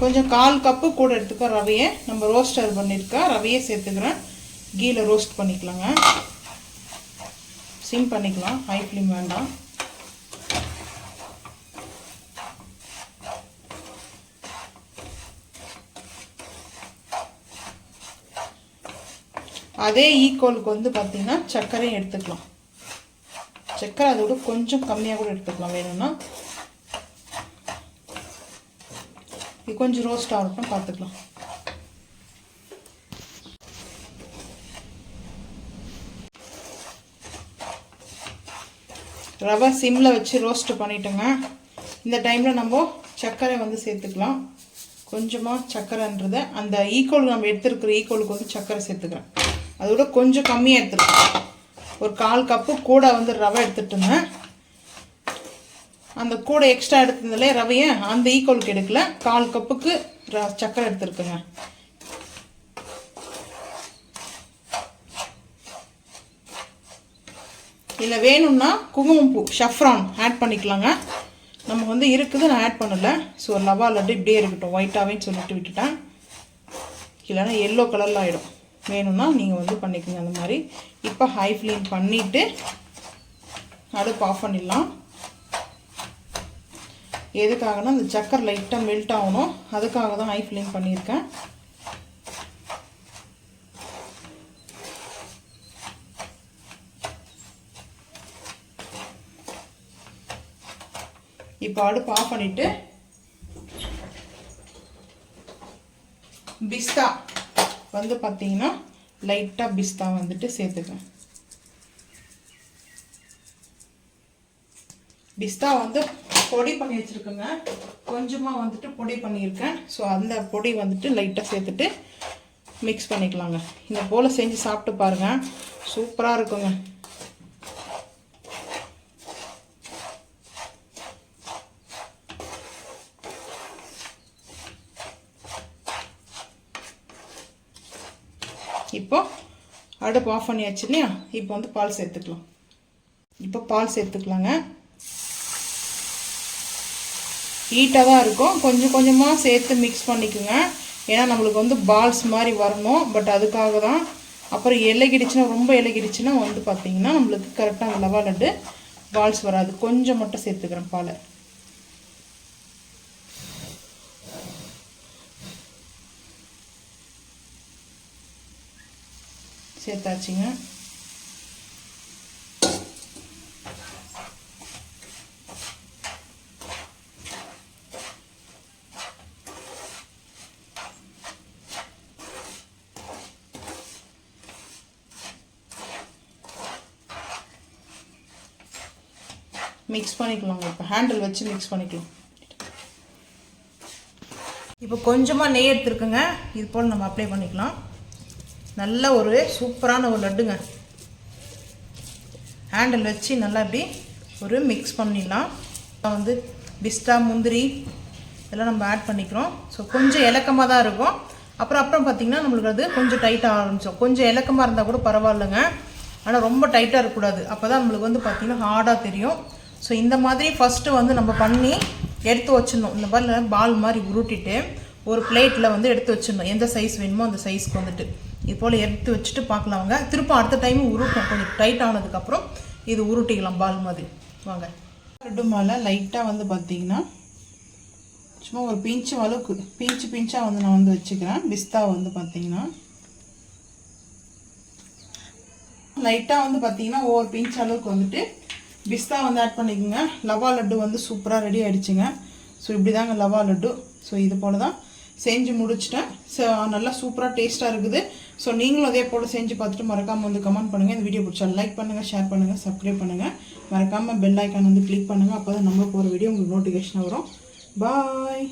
கொஞ்சம் 1/4 கப்பு கூட எடுத்துக்க ரவையை நம்ம ரோஸ்டர் பண்ணியிருக்கேன். ரவையை சேர்த்துக்கிறேன். கீழே ரோஸ்ட் பண்ணிக்கலாங்க. சிம் பண்ணிக்கலாம், ஹை ஃப்ளேம் வேண்டாம். அதே ஈக்குவலுக்கு வந்து பார்த்திங்கன்னா சர்க்கரையும் எடுத்துக்கலாம். சர்க்கரை அதோட கொஞ்சம் கம்மியாக கூட எடுத்துக்கலாம் வேணும்னா. இது கொஞ்சம் ரோஸ்ட் ஆகட்டும், பார்த்துக்கலாம். ரவை சிம்மில் வச்சு ரோஸ்ட் பண்ணிட்டோங்க. இந்த டைமில் நம்ம சர்க்கரை வந்து சேர்த்துக்கலாம். கொஞ்சமாக சர்க்கரைன்றதை அந்த ஈக்குவலுக்கு நம்ம எடுத்துருக்கிற ஈக்குவலுக்கு வந்து சர்க்கரை சேர்த்துக்கிறேன். அதோட கொஞ்சம் கம்மியாக எடுத்துருக்கேன். ஒரு 1/4 கப்பு கூட வந்து ரவை எடுத்துட்டுங்க. அந்த கூட எக்ஸ்ட்ரா எடுத்ததுலே ரவையை அந்த ஈக்குவலுக்கு எடுக்கல, 1/4 கப்புக்கு சர்க்கரை எடுத்துருக்குங்க. இல்லை வேணும்னா குங்குமப்பூ ஷஃப்ரான் ஆட் பண்ணிக்கலாங்க. நமக்கு வந்து இருக்குது, நான் ஆட் பண்ணலை. ஸோ லவா லட்டு இப்படியே இருக்கட்டும், ஒயிட்டாகவேன்னு சொல்லிட்டு விட்டுட்டேன். இல்லைன்னா எல்லோ கலரில் ஆகிடும். வேணும்னா நீங்கள் வந்து பண்ணிக்கோங்க அந்த மாதிரி. இப்போ ஹை ஃப்ளேம் பண்ணிவிட்டு அடுப்பு ஆஃப் பண்ணிடலாம். எதுக்காகனா அந்த சக்கரை லைட்டாக மெல்ட் ஆகணும், அதுக்காக தான் ஹை ஃப்ளேம் பண்ணியிருக்கேன். இப்போ அடுப்பு ஆஃப் பண்ணிவிட்டு பிஸ்தா வந்து பார்த்தீங்கன்னா லைட்டாக பிஸ்தா வந்துட்டு சேர்த்துக்கேன். பிஸ்தா வந்து பொடி பண்ணி வச்சுருக்கேங்க. கொஞ்சமாக வந்துட்டு பொடி பண்ணியிருக்கேன். ஸோ அந்த பொடி வந்துட்டு லைட்டாக சேர்த்துட்டு மிக்ஸ் பண்ணிக்கலாங்க. இந்த போல் செஞ்சு சாப்பிட்டு பாருங்கள், சூப்பராக இருக்குங்க. இப்போ அடுப்பு ஆஃப் பண்ணியாச்சு இல்லையா? இப்போ வந்து பால் சேர்த்துக்கலாம். இப்போ பால் சேர்த்துக்கலாங்க. ஹீட்டாக தான் இருக்கும், கொஞ்சம் கொஞ்சமாக சேர்த்து மிக்ஸ் பண்ணிக்கோங்க. ஏன்னா நம்மளுக்கு வந்து பால்ஸ் மாதிரி வரணும். பட் அதுக்காக தான். அப்புறம் இலகிடுச்சுன்னா, ரொம்ப இலகிடுச்சுன்னா வந்து பார்த்திங்கன்னா நம்மளுக்கு கரெக்டாக லவா லட்டு பால்ஸ் வராது. கொஞ்சம் மட்டும் சேர்த்துக்கிறேன் பாலை. சேர்த்தாச்சுங்க. மிக்ஸ் பண்ணிக்கலாங்க. இப்போ ஹேண்டில் வச்சு மிக்ஸ் பண்ணிக்கலாம். இப்போ கொஞ்சமாக நெய் எடுத்துருக்குங்க. இது போல் நம்ம அப்ளை பண்ணிக்கலாம். நல்ல ஒரு சூப்பரான ஒரு லட்டுங்க. ஹேண்டில் வச்சு நல்லா இப்படி ஒரு மிக்ஸ் பண்ணிடலாம். வந்து பிஸ்தா முந்திரி இதெல்லாம் நம்ம ஆட் பண்ணிக்கிறோம். ஸோ கொஞ்சம் இலக்கமாக தான் இருக்கும். அப்புறம் பார்த்திங்கன்னா நம்மளுக்கு அது கொஞ்சம் டைட்டாக ஆரம்பிச்சோம். கொஞ்சம் இலக்கமாக இருந்தால் கூட பரவாயில்லைங்க, ஆனால் ரொம்ப டைட்டாக இருக்கக்கூடாது. அப்போ தான் நம்மளுக்கு வந்து பார்த்திங்கன்னா ஹார்டாக தெரியும். ஸோ இந்த மாதிரி ஃபஸ்ட்டு வந்து நம்ம பண்ணி எடுத்து வச்சிடணும். இந்த மாதிரி பால் மாதிரி உருட்டிட்டு ஒரு பிளேட்டில் வந்து எடுத்து வச்சிடணும். எந்த சைஸ் வேணுமோ அந்த சைஸ்க்கு வந்துட்டு இது போல் எடுத்து வச்சுட்டு பார்க்கலாங்க. திரும்ப அடுத்த டைம் உருட்டணும். கொஞ்சம் டைட் ஆனதுக்கப்புறம் இது உருட்டிக்கலாம் பால் மாதிரி. வாங்க, லட்டு மேலே லைட்டாக வந்து பார்த்திங்கன்னா சும்மா ஒரு பிஞ்சு அளவுக்கு பிஞ்சாக வந்து நான் வந்து வச்சுக்கிறேன். பிஸ்தா வந்து பார்த்திங்கன்னா லைட்டாக வந்து பார்த்திங்கன்னா ஒவ்வொரு பிஞ்ச் அளவுக்கு வந்துட்டு பிஸ்தா வந்து ஆட் பண்ணிக்கோங்க. லவா லட்டு வந்து சூப்பராக ரெடி ஆகிடுச்சுங்க. ஸோ இப்படி தாங்க லவா லட்டு. ஸோ இது போல் தான் செஞ்சு முடிச்சிட்டேன். ஸோ நல்லா சூப்பராக டேஸ்ட்டாக இருக்குது. ஸோ நீங்களும் அதே போல் செஞ்சு பார்த்துட்டு மறக்காமல் வந்து கமெண்ட் பண்ணுங்கள். இந்த வீடியோ பிடிச்சா லைக் பண்ணுங்கள், ஷேர் பண்ணுங்கள், சப்ஸ்கிரைப் பண்ணுங்கள். மறக்காமல் பெல் ஐக்கான் வந்து கிளிக் பண்ணுங்கள். அப்போ தான் நம்ம போகிற வீடியோ உங்களுக்கு நோட்டிஃபிகேஷன் வரும். பாய்.